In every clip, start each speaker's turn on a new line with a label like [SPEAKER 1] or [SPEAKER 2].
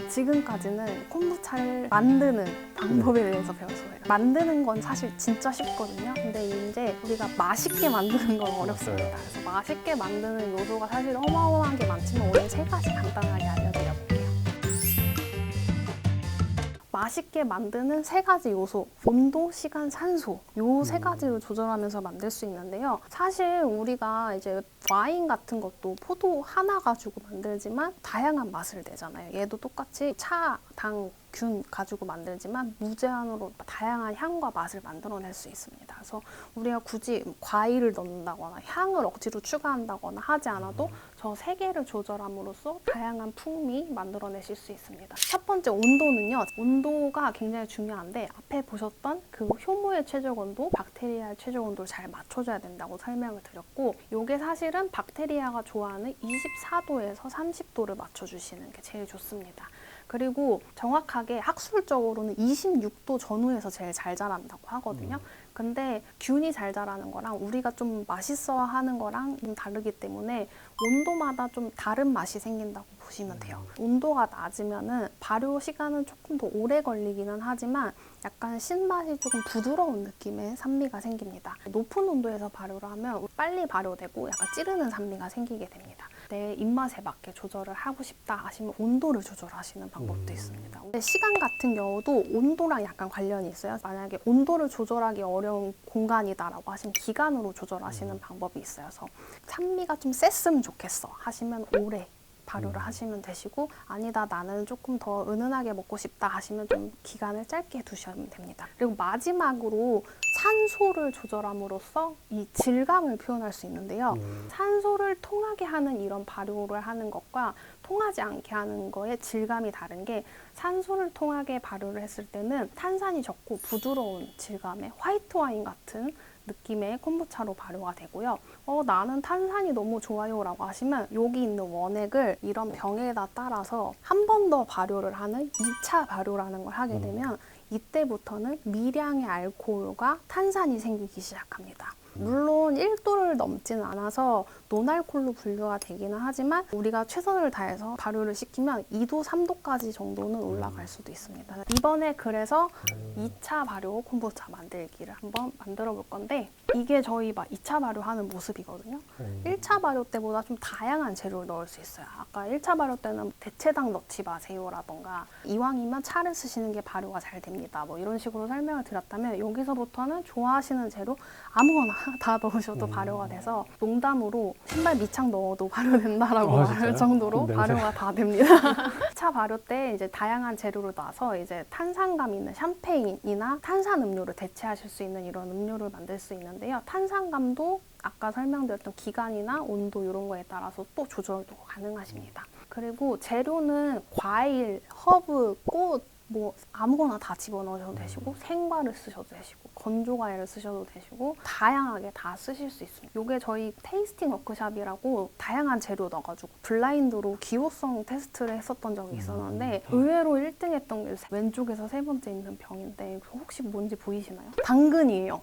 [SPEAKER 1] 지금까지는 콤부차를 만드는 방법에 대해서 배웠어요. 만드는 건 사실 진짜 쉽거든요. 근데 이제 우리가 맛있게 만드는 건 어렵습니다. 그래서 맛있게 만드는 요소가 사실 어마어마한 게 많지만 오늘 3가지 간단하게 알려드려 볼게요. 맛있게 만드는 3가지 요소, 온도, 시간, 산소, 요 3가지를 조절하면서 만들 수 있는데요. 사실 우리가 이제 와인 같은 것도 포도 하나 가지고 만들지만 다양한 맛을 내잖아요. 얘도 똑같이 차, 당, 균 가지고 만들지만 무제한으로 다양한 향과 맛을 만들어낼 수 있습니다. 그래서 우리가 굳이 과일을 넣는다거나 향을 억지로 추가한다거나 하지 않아도 저 3개를 조절함으로써 다양한 풍미 만들어내실 수 있습니다. 첫 번째 온도는요. 온도가 굉장히 중요한데 앞에 보셨던 그 효모의 최적 온도, 박테리아의 최적 온도를 잘 맞춰줘야 된다고 설명을 드렸고 이게 사실은 박테리아가 좋아하는 24도에서 30도를 맞춰주시는 게 제일 좋습니다. 그리고 정확하게 학술적으로는 26도 전후에서 제일 잘 자란다고 하거든요. 근데 균이 잘 자라는 거랑 우리가 좀 맛있어 하는 거랑 좀 다르기 때문에 온도마다 좀 다른 맛이 생긴다고 보시면 돼요. 온도가 낮으면은 발효 시간은 조금 더 오래 걸리기는 하지만 약간 신맛이 조금 부드러운 느낌의 산미가 생깁니다. 높은 온도에서 발효를 하면 빨리 발효되고 약간 찌르는 산미가 생기게 됩니다. 내 입맛에 맞게 조절을 하고 싶다 하시면 온도를 조절하시는 방법도 있습니다. 시간 같은 경우도 온도랑 약간 관련이 있어요. 만약에 온도를 조절하기 어려운 공간이다라고 하시면 기간으로 조절하시는 방법이 있어요. 그래서 산미가 좀 셌으면 좋겠어 하시면 오래 발효를 하시면 되시고 아니다 나는 조금 더 은은하게 먹고 싶다 하시면 좀 기간을 짧게 두시면 됩니다. 그리고 마지막으로 산소를 조절함으로써 이 질감을 표현할 수 있는데요. 산소를 통하게 하는 이런 발효를 하는 것과 통하지 않게 하는 거의 질감이 다른 게 산소를 통하게 발효를 했을 때는 탄산이 적고 부드러운 질감의 화이트 와인 같은 느낌의 콤부차로 발효가 되고요. 나는 탄산이 너무 좋아요 라고 하시면 여기 있는 원액을 이런 병에다 따라서 한 번 더 발효를 하는 2차 발효라는 걸 하게 되면 이때부터는 미량의 알코올과 탄산이 생기기 시작합니다. 물론 1도를 넘지는 않아서 논알콜로 분류가 되기는 하지만 우리가 최선을 다해서 발효를 시키면 2도, 3도까지 정도는 올라갈 수도 있습니다. 이번에 그래서 2차 발효 콤부차 만들기를 한번 만들어 볼 건데 이게 저희 막 2차 발효하는 모습이거든요. 1차 발효 때보다 좀 다양한 재료를 넣을 수 있어요. 아까 1차 발효 때는 대체당 넣지 마세요라던가 이왕이면 차를 쓰시는 게 발효가 잘 됩니다. 뭐 이런 식으로 설명을 드렸다면 여기서부터는 좋아하시는 재료 아무거나 다 넣으셔도 발효가 돼서 농담으로 신발 밑창 넣어도 발효된다라고 말할 정도로 발효가 다 됩니다. 2차 발효 때 이제 다양한 재료를 넣어서 이제 탄산감 있는 샴페인이나 탄산음료를 대체하실 수 있는 이런 음료를 만들 수 있는데요. 탄산감도 아까 설명드렸던 기간이나 온도 이런 거에 따라서 또 조절도 가능하십니다. 그리고 재료는 과일, 허브, 꽃 뭐 아무거나 다 집어넣으셔도 되시고 생과를 쓰셔도 되시고 건조과일을 쓰셔도 되시고 다양하게 다 쓰실 수 있습니다. 이게 저희 테이스팅 워크샵이라고 다양한 재료 넣어가지고 블라인드로 기호성 테스트를 했었던 적이 있었는데 의외로 1등 했던 게 왼쪽에서 3번째 있는 병인데 혹시 뭔지 보이시나요? 당근이에요.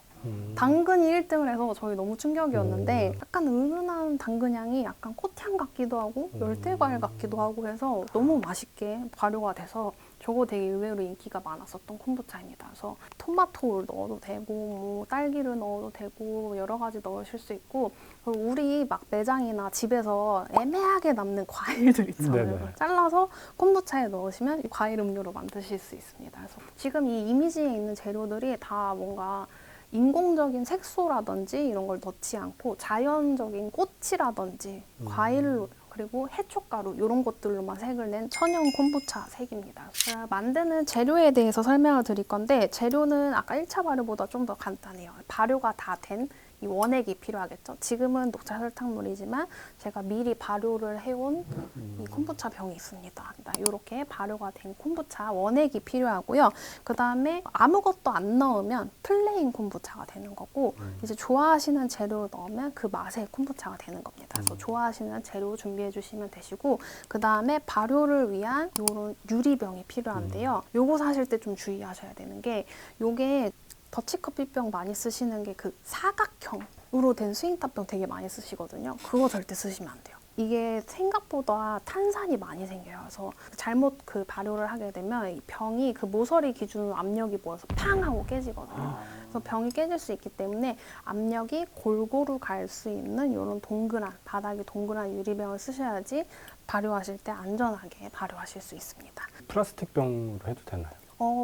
[SPEAKER 1] 당근이 1등을 해서 저희 너무 충격이었는데 약간 은은한 당근향이 약간 꽃향 같기도 하고 열대과일 같기도 하고 해서 너무 맛있게 발효가 돼서 저거 되게 의외로 인기가 많았었던 콤부차입니다. 그래서 토마토를 넣어도 되고 뭐 딸기를 넣어도 되고 여러 가지 넣으실 수 있고 그리고 우리 막 매장이나 집에서 애매하게 남는 과일들 있잖아요. 네네. 잘라서 콤부차에 넣으시면 과일 음료로 만드실 수 있습니다. 그래서 지금 이 이미지에 있는 재료들이 다 뭔가 인공적인 색소라든지 이런 걸 넣지 않고 자연적인 꽃이라든지 과일로 그리고 해초가루 이런 것들로만 색을 낸 천연 콤부차 색입니다. 만드는 재료에 대해서 설명을 드릴 건데 재료는 아까 1차 발효보다 좀 더 간단해요. 발효가 다 된 이 원액이 필요하겠죠. 지금은 녹차 설탕물이지만 제가 미리 발효를 해온 이 콤부차 병이 있습니다. 이렇게 발효가 된 콤부차 원액이 필요하고요. 그 다음에 아무것도 안 넣으면 플레인 콤부차가 되는 거고 이제 좋아하시는 재료를 넣으면 그 맛의 콤부차가 되는 겁니다. 그래서 좋아하시는 재료 준비해 주시면 되시고 그 다음에 발효를 위한 이런 유리병이 필요한데요. 요거 사실 때 좀 주의하셔야 되는 게 요게 더치커피병 많이 쓰시는 게 그 사각형으로 된 스윙탑병 되게 많이 쓰시거든요. 그거 절대 쓰시면 안 돼요. 이게 생각보다 탄산이 많이 생겨요. 그래서 잘못 그 발효를 하게 되면 이 병이 그 모서리 기준으로 압력이 모여서 팡 하고 깨지거든요. 그래서 병이 깨질 수 있기 때문에 압력이 골고루 갈 수 있는 이런 동그란, 바닥이 동그란 유리병을 쓰셔야지 발효하실 때 안전하게 발효하실 수 있습니다.
[SPEAKER 2] 플라스틱 병으로 해도 되나요?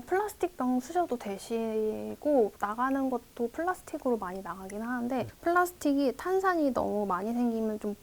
[SPEAKER 1] 플라스틱 병 쓰셔도 되시고 나가는 것도 플라스틱으로 많이 나가긴 하는데 플라스틱이 탄산이 너무 많이 생기면 좀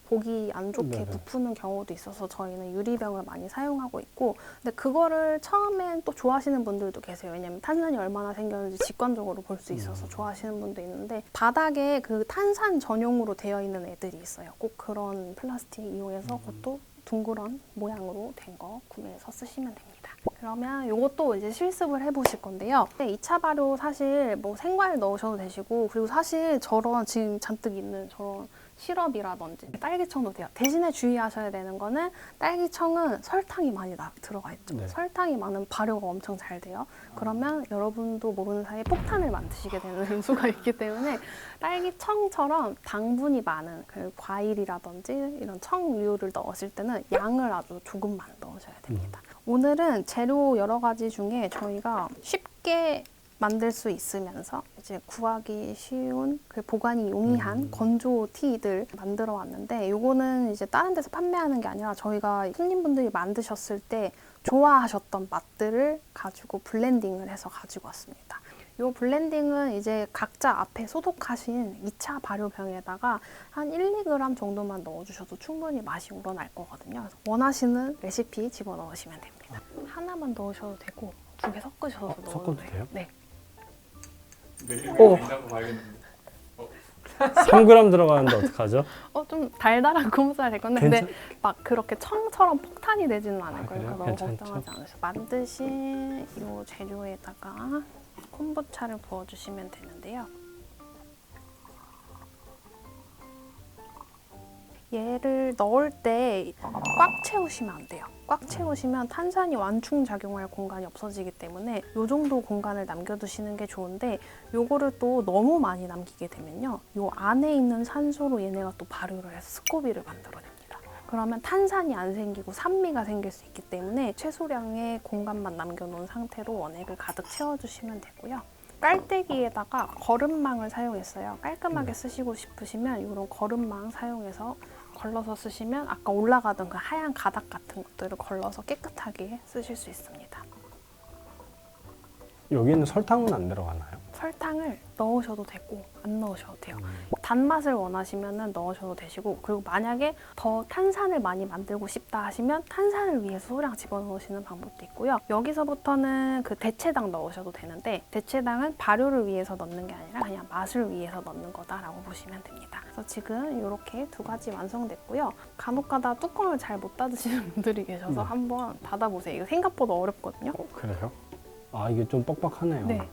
[SPEAKER 1] 보기 안 좋게
[SPEAKER 2] 네네.
[SPEAKER 1] 부푸는 경우도 있어서 저희는 유리병을 많이 사용하고 있고 근데 그거를 처음엔 또 좋아하시는 분들도 계세요. 왜냐면 탄산이 얼마나 생겼는지 직관적으로 볼 수 있어서 좋아하시는 분도 있는데 바닥에 그 탄산 전용으로 되어 있는 애들이 있어요. 꼭 그런 플라스틱 이용해서 그것도 둥그런 모양으로 된 거 구매해서 쓰시면 됩니다. 그러면 이것도 이제 실습을 해보실 건데요. 2차 발효 사실 뭐 생과일 넣으셔도 되시고 그리고 사실 저런 지금 잔뜩 있는 저런 시럽이라든지 딸기청도 돼요. 대신에 주의하셔야 되는 거는 딸기청은 설탕이 많이 들어가 있죠.
[SPEAKER 2] 네.
[SPEAKER 1] 설탕이 많은 발효가 엄청 잘 돼요. 그러면 여러분도 모르는 사이에 폭탄을 만드시게 되는 수가 있기 때문에 딸기청처럼 당분이 많은 그 과일이라든지 이런 청류를 넣으실 때는 양을 아주 조금만 넣으셔야 됩니다. 오늘은 재료 여러 가지 중에 저희가 쉽게 만들 수 있으면서 이제 구하기 쉬운 그 보관이 용이한 건조 티들 만들어 왔는데 요거는 이제 다른 데서 판매하는 게 아니라 저희가 손님분들이 만드셨을 때 좋아하셨던 맛들을 가지고 블렌딩을 해서 가지고 왔습니다. 요 블렌딩은 이제 각자 앞에 소독하신 2차 발효병에다가 한 1, 2g 정도만 넣어주셔도 충분히 맛이 우러날 거거든요. 그래서 원하시는 레시피 집어넣으시면 됩니다. 하나만 넣으셔도 되고 2개 섞으셔도 넣어도
[SPEAKER 2] 섞어도 돼요?
[SPEAKER 1] 네.
[SPEAKER 3] 냉장고 봐야겠는데.
[SPEAKER 2] 3g 들어가는데 어떡하죠?
[SPEAKER 1] 좀 달달한 콤부차가 될 건데 근데
[SPEAKER 2] 괜찮-
[SPEAKER 1] 막 그렇게 청처럼 폭탄이 되지는 않을
[SPEAKER 2] 아,
[SPEAKER 1] 거예요.
[SPEAKER 2] 그래요?
[SPEAKER 1] 너무
[SPEAKER 2] 괜찮죠?
[SPEAKER 1] 걱정하지 않으셔도 만드신 이 재료에다가 콤부차를 부어주시면 되는데요. 얘를 넣을 때 꽉 채우시면 안 돼요. 꽉 채우시면 탄산이 완충작용할 공간이 없어지기 때문에 이 정도 공간을 남겨두시는 게 좋은데 요거를 또 너무 많이 남기게 되면요. 요 안에 있는 산소로 얘네가 또 발효를 해서 스코비를 만들어냅니다. 그러면 탄산이 안 생기고 산미가 생길 수 있기 때문에 최소량의 공간만 남겨놓은 상태로 원액을 가득 채워주시면 되고요. 깔때기에다가 거름망을 사용했어요. 깔끔하게 쓰시고 싶으시면 이런 거름망 사용해서 걸러서 쓰시면 아까 올라가던 그 하얀 가닥 같은 것들을 걸러서 깨끗하게 쓰실 수 있습니다.
[SPEAKER 2] 여기는 설탕은 안 들어가나요?
[SPEAKER 1] 설탕을 넣으셔도 되고 안 넣으셔도 돼요. 단맛을 원하시면 넣으셔도 되시고 그리고 만약에 더 탄산을 많이 만들고 싶다 하시면 탄산을 위해서 소량 집어넣으시는 방법도 있고요. 여기서부터는 그 대체당 넣으셔도 되는데 대체당은 발효를 위해서 넣는 게 아니라 그냥 맛을 위해서 넣는 거다라고 보시면 됩니다. 그래서 지금 이렇게 2가지 완성됐고요. 간혹가다 뚜껑을 잘 못 닫으시는 분들이 계셔서 한번 닫아보세요. 이거 생각보다 어렵거든요.
[SPEAKER 2] 그래요? 아, 이게 좀 뻑뻑하네요.
[SPEAKER 1] 네.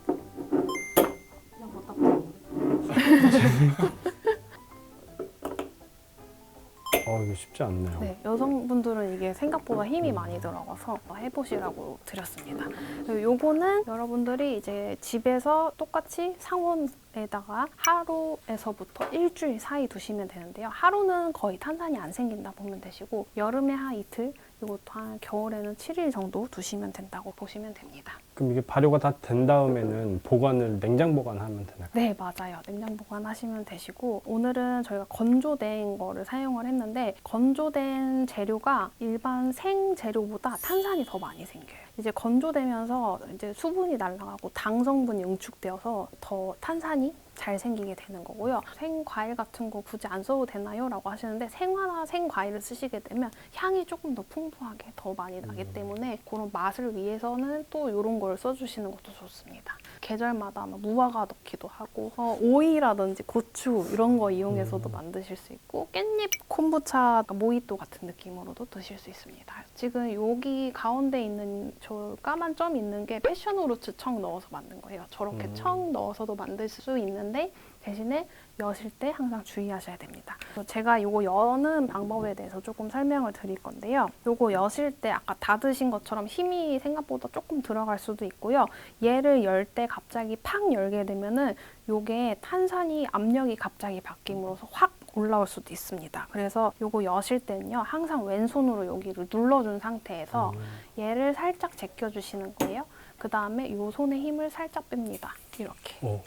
[SPEAKER 2] 이게 쉽지 않네요.
[SPEAKER 1] 네, 여성분들은 이게 생각보다 힘이 많이 들어가서 해보시라고 드렸습니다. 그리고 요거는 여러분들이 이제 집에서 똑같이 상온에다가 하루에서부터 일주일 사이 두시면 되는데요. 하루는 거의 탄산이 안 생긴다 보면 되시고 여름에 한 이틀, 이것도 한 겨울에는 7일 정도 두시면 된다고 보시면 됩니다.
[SPEAKER 2] 그럼 이게 발효가 다 된 다음에는 보관을 냉장 보관하면 되나요?
[SPEAKER 1] 네, 맞아요. 냉장 보관하시면 되시고 오늘은 저희가 건조된 거를 사용을 했는데 건조된 재료가 일반 생 재료보다 탄산이 더 많이 생겨요. 이제 건조되면서 이제 수분이 날아가고 당 성분이 응축되어서 더 탄산이 잘 생기게 되는 거고요. 생과일 같은 거 굳이 안 써도 되나요? 라고 하시는데 생화나 생과일을 쓰시게 되면 향이 조금 더 풍부하게 더 많이 나기 때문에 그런 맛을 위해서는 또 이런 걸 써주시는 것도 좋습니다. 계절마다 무화과 넣기도 하고 오이라든지 고추 이런 거 이용해서도 만드실 수 있고 깻잎 콤부차 모히또 같은 느낌으로도 드실 수 있습니다. 지금 여기 가운데 있는 저 까만 점 있는 게 패션후르츠 청 넣어서 만든 거예요. 저렇게 청 넣어서도 만들 수 있는데 대신에 여실 때 항상 주의하셔야 됩니다. 제가 이거 여는 방법에 대해서 조금 설명을 드릴 건데요. 이거 여실 때 아까 닫으신 것처럼 힘이 생각보다 조금 들어갈 수도 있고요. 얘를 열 때 갑자기 팍 열게 되면은 이게 탄산이 압력이 갑자기 바뀜으로써 확 올라올 수도 있습니다. 그래서 요거 여실 때는요, 항상 왼손으로 여기를 눌러준 상태에서 얘를 살짝 제껴주시는 거예요. 그 다음에 요 손에 힘을 살짝 뺍니다. 이렇게.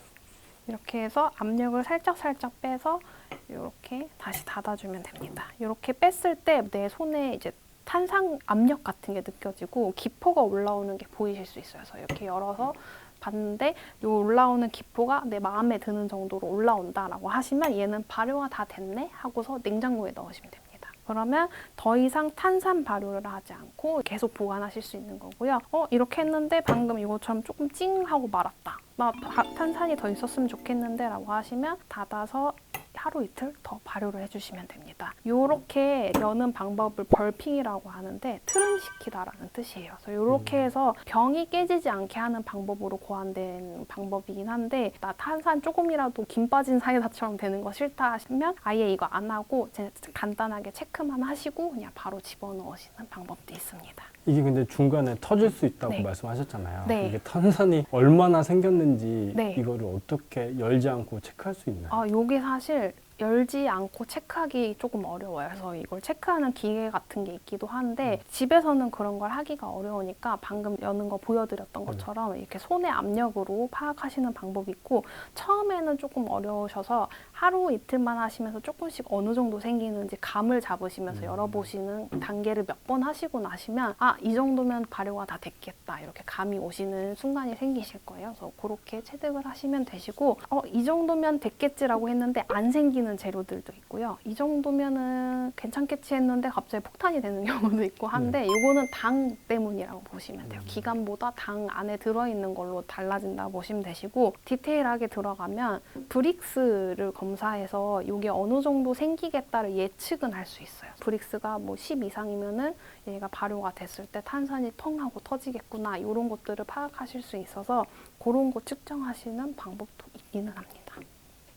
[SPEAKER 1] 이렇게 해서 압력을 살짝 빼서 이렇게 다시 닫아주면 됩니다. 이렇게 뺐을 때 내 손에 이제 탄산 압력 같은 게 느껴지고 기포가 올라오는 게 보이실 수 있어요. 그래서 이렇게 열어서 봤는데 이 올라오는 기포가 내 마음에 드는 정도로 올라온다라고 하시면 얘는 발효가 다 됐네 하고서 냉장고에 넣으시면 됩니다. 그러면 더 이상 탄산 발효를 하지 않고 계속 보관하실 수 있는 거고요. 이렇게 했는데 방금 이것처럼 조금 찡 하고 말았다. 나 탄산이 더 있었으면 좋겠는데 라고 하시면 닫아서 하루 이틀 더 발효를 해주시면 됩니다. 이렇게 여는 방법을 벌핑이라고 하는데 트름시키다라는 뜻이에요. 그래서 이렇게 해서 병이 깨지지 않게 하는 방법으로 고안된 방법이긴 한데 나 탄산 조금이라도 김 빠진 사이다처럼 되는 거 싫다 하시면 아예 이거 안 하고 간단하게 체크만 하시고 그냥 바로 집어넣으시는 방법도 있습니다.
[SPEAKER 2] 이게 근데 중간에 터질 수 있다고
[SPEAKER 1] 네.
[SPEAKER 2] 말씀하셨잖아요.
[SPEAKER 1] 네.
[SPEAKER 2] 이게 탄산이 얼마나 생겼는지
[SPEAKER 1] 네.
[SPEAKER 2] 이거를 어떻게 열지 않고 체크할 수 있나요?
[SPEAKER 1] 요게 사실 열지 않고 체크하기 조금 어려워요. 그래서 이걸 체크하는 기계 같은 게 있기도 한데 집에서는 그런 걸 하기가 어려우니까 방금 여는 거 보여드렸던 것처럼 이렇게 손의 압력으로 파악하시는 방법이 있고 처음에는 조금 어려우셔서 하루 이틀만 하시면서 조금씩 어느 정도 생기는지 감을 잡으시면서 열어보시는 단계를 몇 번 하시고 나시면 이 정도면 발효가 다 됐겠다 이렇게 감이 오시는 순간이 생기실 거예요. 그래서 그렇게 체득을 하시면 되시고 이 정도면 됐겠지라고 했는데 안 생기는 재료들도 있고요. 이 정도면은 괜찮겠지 했는데 갑자기 폭탄이 되는 경우도 있고 한데 이거는 당 때문이라고 보시면 돼요. 기간보다 당 안에 들어있는 걸로 달라진다고 보시면 되시고 디테일하게 들어가면 브릭스를 검사해서 이게 어느 정도 생기겠다를 예측은 할 수 있어요. 브릭스가 뭐 10 이상이면은 얘가 발효가 됐을 때 탄산이 텅 하고 터지겠구나 이런 것들을 파악하실 수 있어서 그런 거 측정하시는 방법도 있기는 합니다.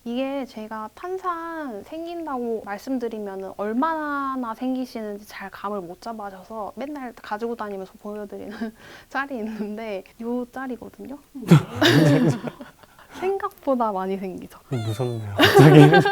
[SPEAKER 1] 이게 제가 탄산 생긴다고 말씀드리면 얼마나 생기시는지 잘 감을 못 잡아셔서 맨날 가지고 다니면서 보여드리는 짤이 있는데 이 짤이거든요. 생각보다 많이 생기죠.
[SPEAKER 2] 무섭네요. 갑자기.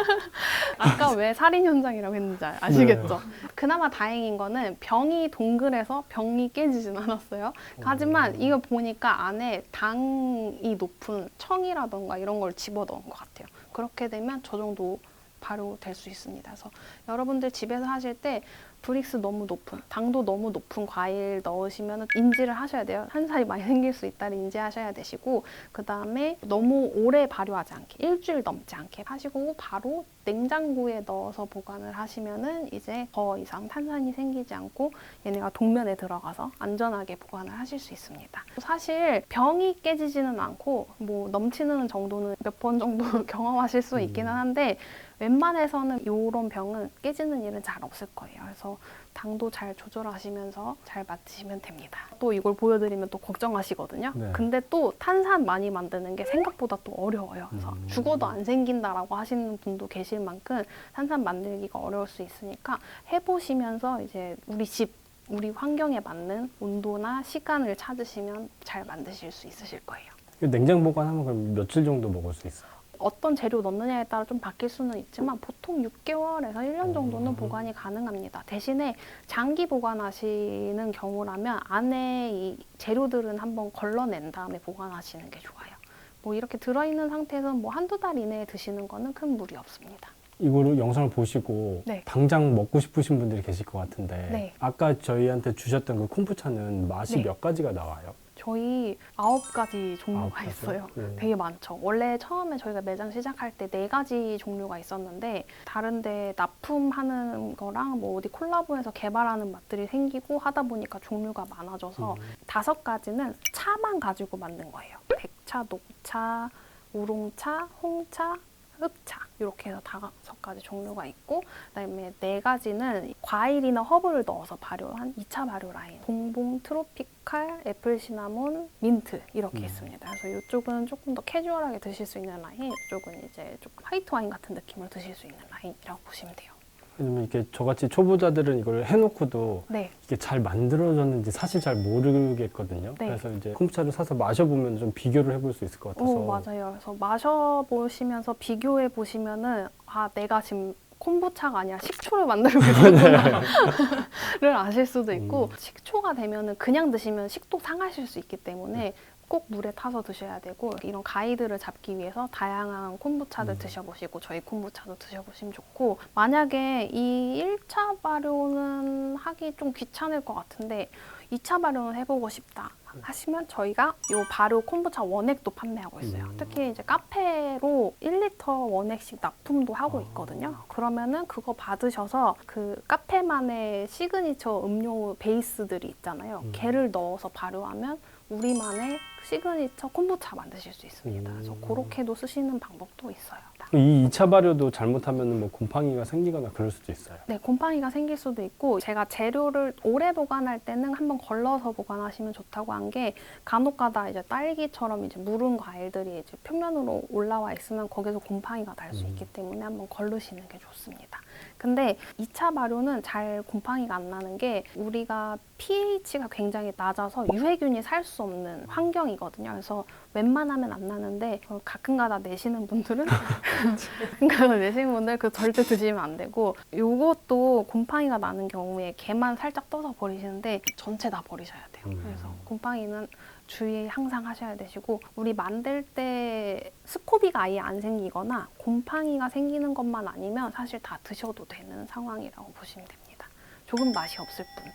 [SPEAKER 1] 아까 왜 살인 현장이라고 했는지 아시겠죠? 그나마 다행인 거는 병이 동그래서 병이 깨지진 않았어요. 하지만 이거 보니까 안에 당이 높은 청이라던가 이런 걸 집어넣은 것 같아요. 그렇게 되면 저 정도 발효될 수 있습니다. 그래서 여러분들 집에서 하실 때 브릭스 너무 높은, 당도 너무 높은 과일 넣으시면 인지를 하셔야 돼요. 탄산이 많이 생길 수 있다를 인지하셔야 되시고 그 다음에 너무 오래 발효하지 않게, 일주일 넘지 않게 하시고 바로 냉장고에 넣어서 보관을 하시면은 이제 더 이상 탄산이 생기지 않고 얘네가 동면에 들어가서 안전하게 보관을 하실 수 있습니다. 사실 병이 깨지지는 않고 뭐 넘치는 정도는 몇 번 정도 경험하실 수 있기는 한데 웬만해서는 이런 병은 깨지는 일은 잘 없을 거예요. 그래서 당도 잘 조절하시면서 잘 맞추시면 됩니다. 또 이걸 보여드리면 또 걱정하시거든요.
[SPEAKER 2] 네.
[SPEAKER 1] 근데 또 탄산 많이 만드는 게 생각보다 또 어려워요. 그래서 죽어도 안 생긴다라고 하시는 분도 계실 만큼 탄산 만들기가 어려울 수 있으니까 해보시면서 이제 우리 환경에 맞는 온도나 시간을 찾으시면 잘 만드실 수 있으실 거예요.
[SPEAKER 2] 냉장 보관하면 그럼 며칠 정도 먹을 수 있어요?
[SPEAKER 1] 어떤 재료 넣느냐에 따라 좀 바뀔 수는 있지만 보통 6개월에서 1년 정도는 보관이 가능합니다. 대신에 장기 보관하시는 경우라면 안에 이 재료들은 한번 걸러낸 다음에 보관하시는 게 좋아요. 뭐 이렇게 들어있는 상태에서 뭐 한두 달 이내에 드시는 거는 큰 무리 없습니다.
[SPEAKER 2] 이거를 영상을 보시고
[SPEAKER 1] 네.
[SPEAKER 2] 당장 먹고 싶으신 분들이 계실 것 같은데
[SPEAKER 1] 네.
[SPEAKER 2] 아까 저희한테 주셨던 그 콤부차는 맛이
[SPEAKER 1] 네.
[SPEAKER 2] 몇 가지가 나와요?
[SPEAKER 1] 저희 9가지 종류가
[SPEAKER 2] 9가지요?
[SPEAKER 1] 있어요.
[SPEAKER 2] 네.
[SPEAKER 1] 되게 많죠. 원래 처음에 저희가 매장 시작할 때 4가지 종류가 있었는데 다른데 납품하는 거랑 뭐 어디 콜라보해서 개발하는 맛들이 생기고 하다 보니까 종류가 많아져서 5가지는 차만 가지고 만든 거예요. 백차, 녹차, 우롱차, 홍차, 흑차 이렇게 해서 5가지 종류가 있고 그다음에 4가지는 과일이나 허브를 넣어서 발효한 2차 발효 라인 봉봉, 트로피칼, 애플 시나몬, 민트 이렇게 있습니다. 그래서 이쪽은 조금 더 캐주얼하게 드실 수 있는 라인, 이쪽은 이제 조금 화이트 와인 같은 느낌을 드실 수 있는 라인이라고 보시면 돼요.
[SPEAKER 2] 왜냐면 이렇게 저같이 초보자들은 이걸 해놓고도
[SPEAKER 1] 네.
[SPEAKER 2] 이게 잘 만들어졌는지 사실 잘 모르겠거든요.
[SPEAKER 1] 네.
[SPEAKER 2] 그래서 이제 콤부차를 사서 마셔보면 좀 비교를 해볼 수 있을 것 같아서.
[SPEAKER 1] 맞아요. 그래서 마셔보시면서 비교해 보시면은 내가 지금 콤부차가 아니라 식초를 만들고 있구나를 아실 수도 있고 식초가 되면은 그냥 드시면 식도 상하실 수 있기 때문에 꼭 물에 타서 드셔야 되고 이런 가이드를 잡기 위해서 다양한 콤부차들 드셔보시고 저희 콤부차도 드셔보시면 좋고 만약에 이 1차 발효는 하기 좀 귀찮을 것 같은데 2차 발효는 해보고 싶다 하시면 저희가 이 발효 콤부차 원액도 판매하고 있어요. 특히 이제 카페로 1리터 원액씩 납품도 하고 있거든요. 그러면은 그거 받으셔서 그 카페만의 시그니처 음료 베이스들이 있잖아요. 걔를 넣어서 발효하면 우리만의 시그니처 콤부차 만드실 수 있습니다. 그래서 그렇게도 쓰시는 방법도 있어요.
[SPEAKER 2] 이 2차 발효도 잘못하면 뭐 곰팡이가 생기거나 그럴 수도 있어요.
[SPEAKER 1] 네, 곰팡이가 생길 수도 있고 제가 재료를 오래 보관할 때는 한번 걸러서 보관하시면 좋다고 한 게 간혹가다 이제 딸기처럼 이제 무른 과일들이 이제 표면으로 올라와 있으면 거기서 곰팡이가 날 수 있기 때문에 한번 걸르시는 게 좋습니다. 근데 2차 발효는 잘 곰팡이가 안 나는 게 우리가 pH가 굉장히 낮아서 유해균이 살 수 없는 환경이거든요. 그래서 웬만하면 안 나는데 가끔가다 내시는 분들은 가끔가다 내시는 분들 그 절대 드시면 안 되고 요것도 곰팡이가 나는 경우에 걔만 살짝 떠서 버리시는데 전체 다 버리셔야 돼요. 그래서 곰팡이는 주의 항상 하셔야 되시고 우리 만들 때 스코비가 아예 안 생기거나 곰팡이가 생기는 것만 아니면 사실 다 드셔도 되는 상황이라고 보시면 됩니다. 조금 맛이 없을 뿐.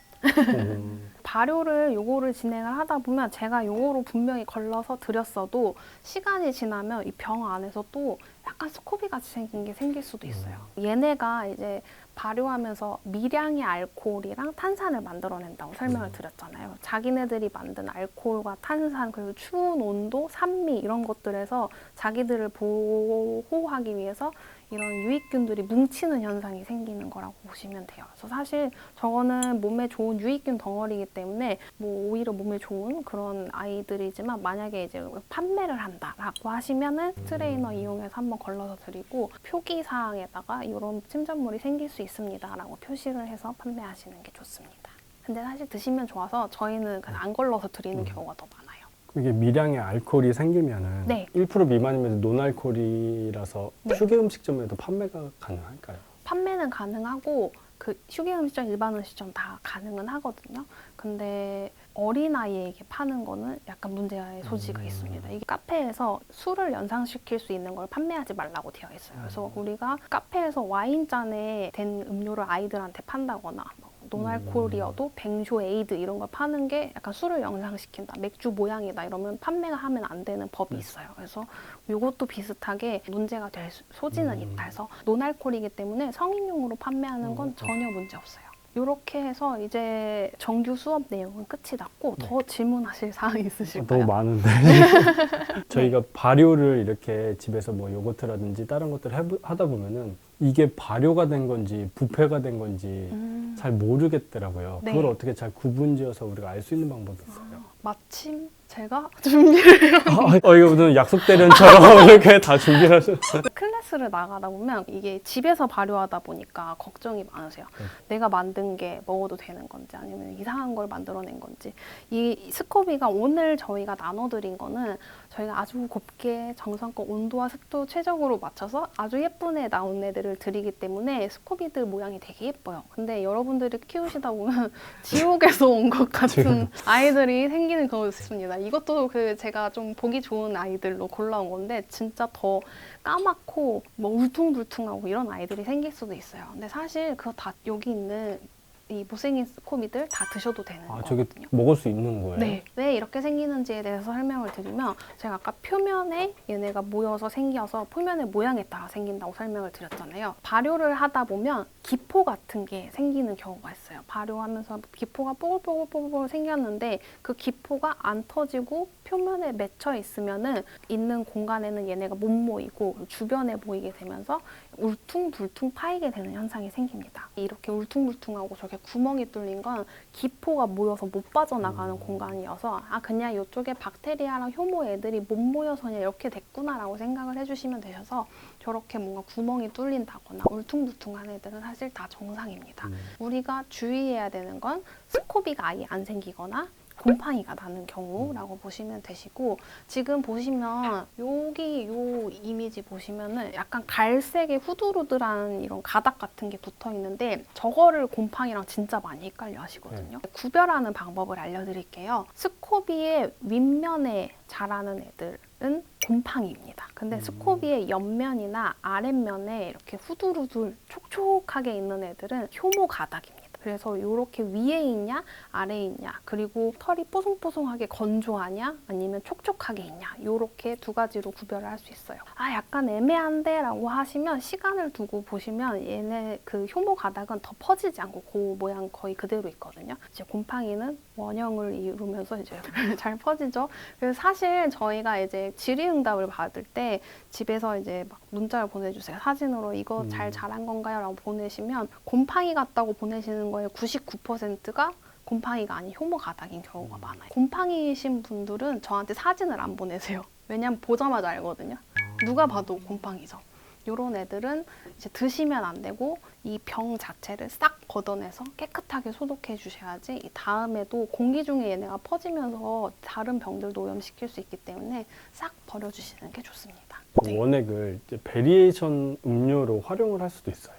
[SPEAKER 1] 발효를 요거를 진행을 하다 보면 제가 요거로 분명히 걸러서 드렸어도 시간이 지나면 이 병 안에서 또 약간 스코비 같이 생긴 게 생길 수도 있어요. 얘네가 이제 발효하면서 미량의 알코올이랑 탄산을 만들어낸다고 설명을 드렸잖아요. 자기네들이 만든 알코올과 탄산 그리고 추운 온도, 산미 이런 것들에서 자기들을 보호하기 위해서 이런 유익균들이 뭉치는 현상이 생기는 거라고 보시면 돼요. 그래서 사실 저거는 몸에 좋은 유익균 덩어리이기 때문에 뭐 오히려 몸에 좋은 그런 아이들이지만 만약에 이제 판매를 한다라고 하시면은 트레이너 이용해서 한번 걸러서 드리고 표기사항에다가 이런 침전물이 생길 수 있습니다라고 표시를 해서 판매하시는 게 좋습니다. 근데 사실 드시면 좋아서 저희는 그냥 안 걸러서 드리는 경우가 더 많아요.
[SPEAKER 2] 이게 미량의 알코올이 생기면은
[SPEAKER 1] 네.
[SPEAKER 2] 1% 미만이면 논알코올이라서
[SPEAKER 1] 네.
[SPEAKER 2] 휴게 음식점에도 판매가 가능할까요?
[SPEAKER 1] 판매는 가능하고 그 휴게 음식점, 일반 음식점 다 가능은 하거든요. 근데 어린아이에게 파는 거는 약간 문제의 소지가 있습니다. 이게 카페에서 술을 연상시킬 수 있는 걸 판매하지 말라고 되어 있어요. 그래서 우리가 카페에서 와인잔에 된 음료를 아이들한테 판다거나 논알코올이어도 뱅쇼 에이드 이런 걸 파는 게 약간 술을 연상시킨다, 맥주 모양이다 이러면 판매가 하면 안 되는 법이 있어요. 그래서 이것도 비슷하게 문제가 될 소지는 있다 해서 논알코올이기 때문에 성인용으로 판매하는 건 전혀 문제 없어요. 이렇게 해서 이제 정규 수업 내용은 끝이 났고 더 질문하실 사항이 있으실까요?
[SPEAKER 2] 너무 많은데 저희가 발효를 이렇게 집에서 뭐 요거트라든지 다른 것들을 하다 보면은 이게 발효가 된 건지 부패가 된 건지 잘 모르겠더라고요.
[SPEAKER 1] 네.
[SPEAKER 2] 그걸 어떻게 잘 구분지어서 우리가 알 수 있는 방법이 있어요?
[SPEAKER 1] 마침 제가 준비를
[SPEAKER 2] 이거 무슨 약속 대련처럼 이렇게 다 준비를 하셨어요.
[SPEAKER 1] 클래스를 나가다 보면 이게 집에서 발효하다 보니까 걱정이 많으세요. 내가 만든 게 먹어도 되는 건지 아니면 이상한 걸 만들어낸 건지. 이 스코비가 오늘 저희가 나눠드린 거는 저희가 아주 곱게 정성껏 온도와 습도 최적으로 맞춰서 아주 예쁜 애 나온 애들을 드리기 때문에 스코비들 모양이 되게 예뻐요. 근데 여러분들이 키우시다 보면 지옥에서 온 것 같은 아이들이 생기는 경우가 있습니다. 이것도 그 제가 좀 보기 좋은 아이들로 골라온 건데 진짜 더 까맣고 뭐 울퉁불퉁하고 이런 아이들이 생길 수도 있어요. 근데 사실 그거 다 여기 있는 이 못생긴 스코비들 다 드셔도 되는
[SPEAKER 2] 저게
[SPEAKER 1] 거거든요.
[SPEAKER 2] 먹을 수 있는 거예요?
[SPEAKER 1] 네. 왜 이렇게 생기는지에 대해서 설명을 드리면 제가 아까 표면에 얘네가 모여서 생겨서 표면의 모양에 따라 생긴다고 설명을 드렸잖아요. 발효를 하다 보면 기포 같은 게 생기는 경우가 있어요. 발효하면서 기포가 뽀글뽀글 생겼는데 그 기포가 안 터지고 표면에 맺혀 있으면은 있는 공간에는 얘네가 못 모이고 주변에 모이게 되면서 울퉁불퉁 파이게 되는 현상이 생깁니다. 이렇게 울퉁불퉁하고 저렇게 구멍이 뚫린 건 기포가 모여서 못 빠져나가는 공간이어서 그냥 이쪽에 박테리아랑 효모 애들이 못 모여서 그냥 이렇게 됐구나라고 생각을 해주시면 되셔서 저렇게 뭔가 구멍이 뚫린다거나 울퉁불퉁한 애들은 사실 다 정상입니다. 우리가 주의해야 되는 건 스코비가 아예 안 생기거나 곰팡이가 나는 경우라고 보시면 되시고, 지금 보시면 여기 요 이미지 보시면은 약간 갈색의 후두루드한 이런 가닥 같은 게 붙어 있는데, 저거를 곰팡이랑 진짜 많이 헷갈려 하시거든요. 구별하는 방법을 알려드릴게요. 스코비의 윗면에 자라는 애들은 곰팡이입니다. 근데 스코비의 옆면이나 아랫면에 이렇게 후두루들 촉촉하게 있는 애들은 효모 가닥입니다. 그래서 이렇게 위에 있냐 아래에 있냐, 그리고 털이 뽀송뽀송하게 건조하냐 아니면 촉촉하게 있냐, 이렇게 두 가지로 구별을 할 수 있어요. 아, 약간 애매한데 라고 하시면 시간을 두고 보시면 얘네 그 효모 가닥은 더 퍼지지 않고 그 모양 거의 그대로 있거든요. 이제 곰팡이는 원형을 이루면서 이제 잘 퍼지죠. 그래서 사실 저희가 이제 질의응답을 받을 때 집에서 이제 막 문자를 보내주세요. 사진으로 이거 잘 자란 건가요? 라고 보내시면 곰팡이 같다고 보내시는 거에 99%가 곰팡이가 아닌 효모 가닥인 경우가 많아요. 곰팡이신 분들은 저한테 사진을 안 보내세요. 왜냐면 보자마자 알거든요. 누가 봐도 곰팡이죠. 이런 애들은 이제 드시면 안 되고 이 병 자체를 싹 걷어내서 깨끗하게 소독해 주셔야지 이 다음에도 공기 중에 얘네가 퍼지면서 다른 병들도 오염시킬 수 있기 때문에 싹 버려주시는 게 좋습니다. 네.
[SPEAKER 2] 원액을 이제 베리에이션 음료로 활용을 할 수도 있어요.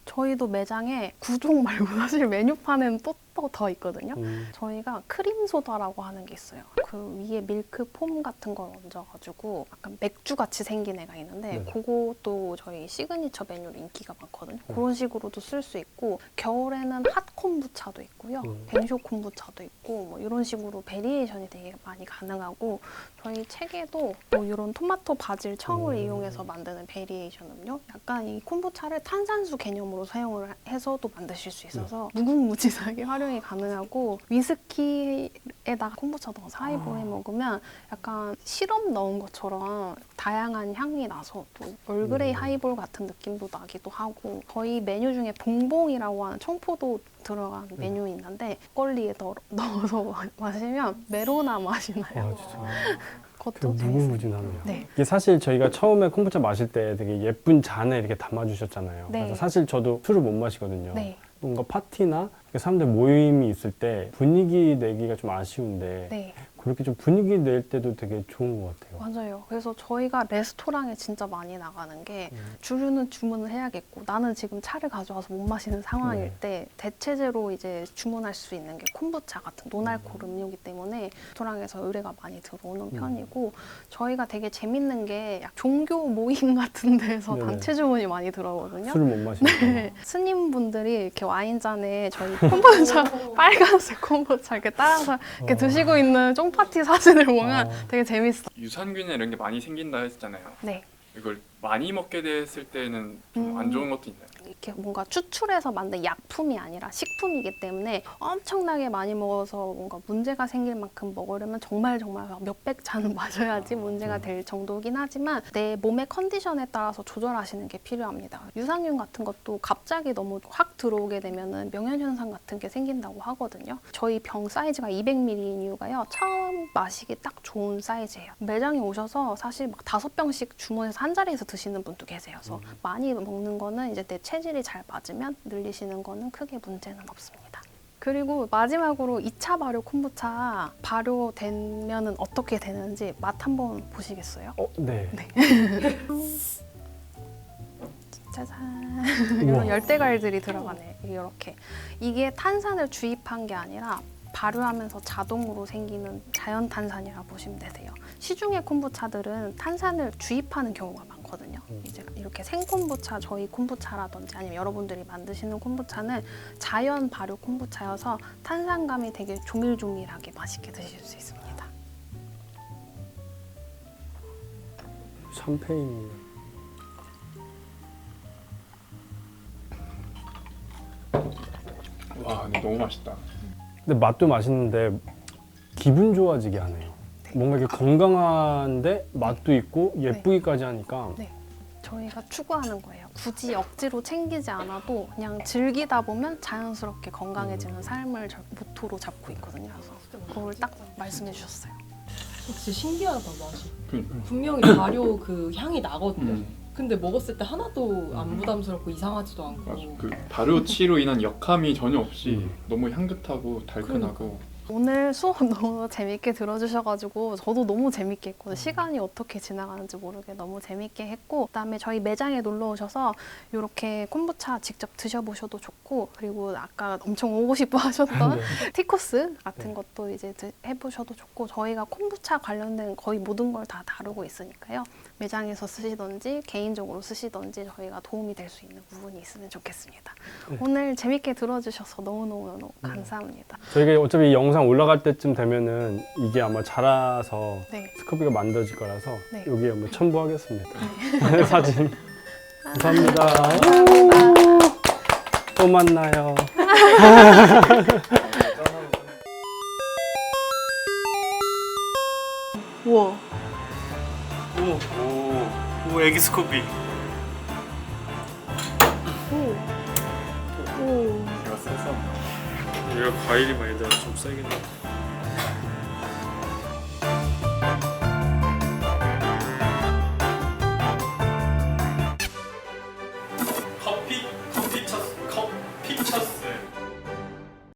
[SPEAKER 1] 저희도 매장에 구종 말고 사실 메뉴판에는 또 더 있거든요. 저희가 크림 소다라고 하는 게 있어요. 그 위에 밀크 폼 같은 걸 얹어가지고 약간 맥주 같이 생긴 애가 있는데,
[SPEAKER 2] 네.
[SPEAKER 1] 그것도 저희 시그니처 메뉴로 인기가 많거든요. 그런 식으로도 쓸 수 있고, 겨울에는 핫 콤부차도 있고요, 뱅쇼 콤부차도 있고, 뭐 이런 식으로 베리에이션이 되게 많이 가능하고, 저희 책에도 뭐 이런 토마토 바질 청을 이용해서 만드는 베리에이션 음료, 약간 이 콤부차를 탄산수 개념으로 사용을 해서도 만드실 수 있어서 무궁무진하게 활용이 가능하고, 위스키에다가 콤부차 넣어서 하이볼 해 먹으면 약간 시럽 넣은 것처럼 다양한 향이 나서 또 얼그레이 하이볼 같은 느낌도 나기도 하고, 저희 메뉴 중에 봉봉이라고 하는 청포도 들어간 메뉴 있는데 막걸리에 넣어서 마시면 메로나 맛이 나요.
[SPEAKER 2] 아, 진짜.
[SPEAKER 1] 그것도 재밌어요.
[SPEAKER 2] 무궁무진하네요.
[SPEAKER 1] 네.
[SPEAKER 2] 이게 사실 저희가 처음에 콤부차 마실 때 되게 예쁜 잔에 이렇게 담아주셨잖아요.
[SPEAKER 1] 네.
[SPEAKER 2] 그래서 사실 저도 술을 못 마시거든요.
[SPEAKER 1] 네.
[SPEAKER 2] 뭔가 파티나 사람들 모임이 있을 때 분위기 내기가 좀 아쉬운데
[SPEAKER 1] 네.
[SPEAKER 2] 그렇게 좀 분위기 낼 때도 되게 좋은 것 같아요.
[SPEAKER 1] 맞아요. 그래서 저희가 레스토랑에 진짜 많이 나가는 게, 주류는 주문을 해야겠고 나는 지금 차를 가져와서 못 마시는 상황일 때 대체제로 이제 주문할 수 있는 게 콤부차 같은 노알코올 음료이기 때문에 레스토랑에서 의뢰가 많이 들어오는 편이고, 저희가 되게 재밌는 게 종교 모임 같은 데서
[SPEAKER 2] 네네.
[SPEAKER 1] 단체 주문이 많이 들어오거든요.
[SPEAKER 2] 술을 못 마시니까.
[SPEAKER 1] 네. 스님분들이 이렇게 와인잔에 저희 콤부차 빨간색 콤부차 이렇게 따라서 이렇게 드시고 있는 쫑파티 사진을 보면 되게 재밌어.
[SPEAKER 3] 유산균이나 이런 게 많이 생긴다 했잖아요.
[SPEAKER 1] 네.
[SPEAKER 3] 이걸 많이 먹게 됐을 때는 좀 안 좋은 것도 있나요?
[SPEAKER 1] 이렇게 뭔가 추출해서 만든 약품이 아니라 식품이기 때문에 엄청나게 많이 먹어서 뭔가 문제가 생길 만큼 먹으려면 정말 몇백 잔은 마셔야지 문제가 될 정도긴 하지만, 내 몸의 컨디션에 따라서 조절하시는 게 필요합니다. 유산균 같은 것도 갑자기 너무 확 들어오게 되면은 명현현상 같은 게 생긴다고 하거든요. 저희 병 사이즈가 200ml인 이유가요, 처음 마시기 딱 좋은 사이즈예요. 매장에 오셔서 사실 막 5병씩 주문해서 한 자리에서 드시는 분도 계세요. 그래서 많이 먹는 거는 이제 내 체질이 잘 맞으면 늘리시는 거는 크게 문제는 없습니다. 그리고 마지막으로 2차 발효 콤부차 발효되면은 어떻게 되는지 맛 한번 보시겠어요?
[SPEAKER 2] 네.
[SPEAKER 1] 짜잔. 이런 열대과일들이 들어가네. 이렇게. 이게 탄산을 주입한 게 아니라 발효하면서 자동으로 생기는 자연 탄산이라 보시면 되세요. 시중의 콤부차들은 탄산을 주입하는 경우가 많거든요. 이제 이렇게 생콤부차, 저희 콤부차라든지 아니면 여러분들이 만드시는 콤부차는 자연 발효 콤부차여서 탄산감이 되게 조밀조밀하게 맛있게 드실 수 있습니다.
[SPEAKER 2] 샴페인.
[SPEAKER 3] 와, 근데 너무 맛있다.
[SPEAKER 2] 근데 맛도 맛있는데 기분 좋아지게 하네요. 뭔가 이렇게 건강한데 맛도 있고 예쁘기까지 하니까.
[SPEAKER 1] 네. 저희가 추구하는 거예요. 굳이 억지로 챙기지 않아도 그냥 즐기다 보면 자연스럽게 건강해지는 삶을 모토로 잡고 있거든요. 그래서 그걸 딱 말씀해 주셨어요.
[SPEAKER 4] 진짜 신기하다 맛이.
[SPEAKER 3] 그러니까.
[SPEAKER 4] 분명히 발효 그 향이 나거든요. 근데 먹었을 때 하나도 안 부담스럽고 이상하지도 않고.
[SPEAKER 3] 맞아. 그 발효치로 인한 역함이 전혀 없이 너무 향긋하고 달큰하고.
[SPEAKER 1] 오늘 수업 너무 재밌게 들어주셔가지고 저도 너무 재밌게 했거든요. 시간이 어떻게 지나가는지 모르게 너무 재밌게 했고 그다음에 저희 매장에 놀러 오셔서 이렇게 콤부차 직접 드셔보셔도 좋고 그리고 아까 엄청 오고 싶어 하셨던
[SPEAKER 2] 네.
[SPEAKER 1] 티코스 같은
[SPEAKER 2] 네.
[SPEAKER 1] 것도 이제 해보셔도 좋고 저희가 콤부차 관련된 거의 모든 걸 다 다루고 있으니까요. 매장에서 쓰시던지 개인적으로 쓰시던지 저희가 도움이 될 수 있는 부분이 있으면 좋겠습니다.
[SPEAKER 2] 네.
[SPEAKER 1] 오늘 재밌게 들어주셔서 너무너무 감사합니다.
[SPEAKER 2] 저희가 어차피 이 영상 올라갈 때쯤 되면은 이게 아마 자라서
[SPEAKER 1] 네.
[SPEAKER 2] 스커비가 만들어질 거라서
[SPEAKER 1] 네.
[SPEAKER 2] 여기에 한번 첨부하겠습니다. 사진. 감사합니다.
[SPEAKER 1] 감사합니다.
[SPEAKER 2] 또 만나요.
[SPEAKER 1] 우와.
[SPEAKER 2] 오, 애기 스커비.
[SPEAKER 1] 오.
[SPEAKER 3] 제가 써서
[SPEAKER 2] 얘가 과일이 많이 들어서 좀 세겠네.